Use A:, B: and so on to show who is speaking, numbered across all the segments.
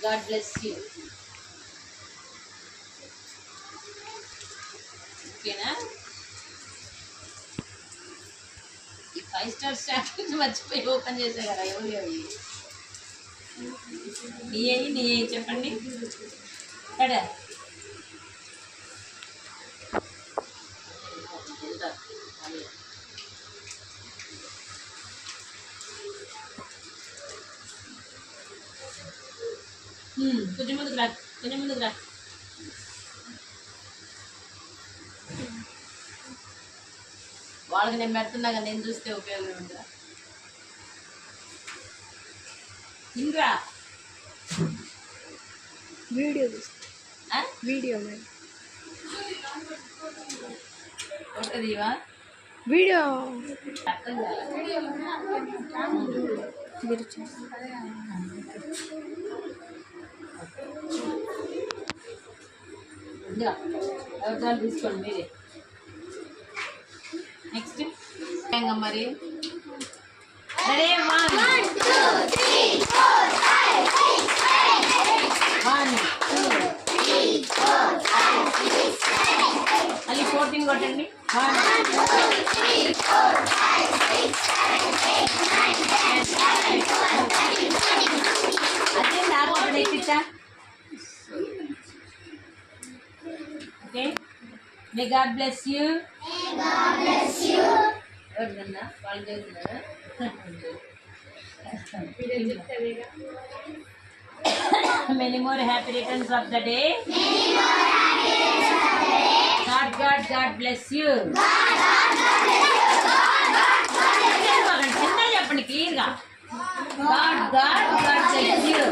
A: God bless you. ఓకేనా? ఈ 5 star start మర్చిపోయి ఓపెన్ చేసే కదా. ఎవరు అవి నీ చెప్పండి. కదా కొంచెం ముందుకు రా, కొంచెం ముందుకు రా. వాళ్ళకి నేను పెడుతున్నా కదా, నేను చూస్తే ఉపయోగం ఉందా? ఇంకా
B: వీడియో
A: ఉంటుందివా
B: వీడియో
A: ఎవరిదాలు తీసుకోండి మీరే. నెక్స్ట్ మరి రెడీ? 1 2 3 4 5 6 7 8 1 2 3 4 5 6 7 8 మళ్ళీ 14 కొట్టండి. 1 2 3 4 5 6 7 8 9 10 11 12 13 14 అదే నాకు ఒకటి ఎక్కిచ్చా. Okay, may God bless you. ఎవరిదన్నా వాళ్ళు చదువుతున్నారా? Many more happy returns of the day. God bless you. చిన్న చెప్పండి క్లియర్గా. God bless you.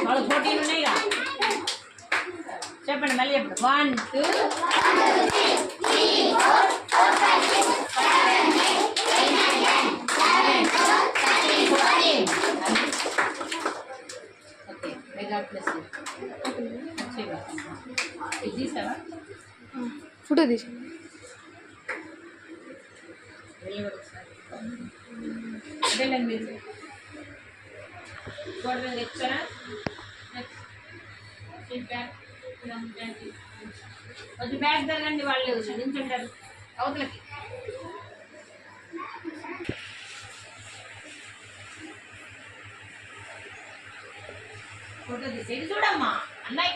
A: వాళ్ళు 14 ఉన్నాయిగా. చెప్పండి మళ్ళీ చెప్పండి. 1 2 3 4 5 6 7 8 9 10 11 12 13 14. Okay, may God bless you. ఇది తీసావా?
B: ఫోటో తీసి
A: వెళ్ళండి మీరు గోడ ఎక్కారా? కొంచెం బ్యాగ్ జరగండి, వాళ్ళు నించుంటారు అవతలకి. ఫోటో తీసేది చూడమ్మా అన్నయ్య.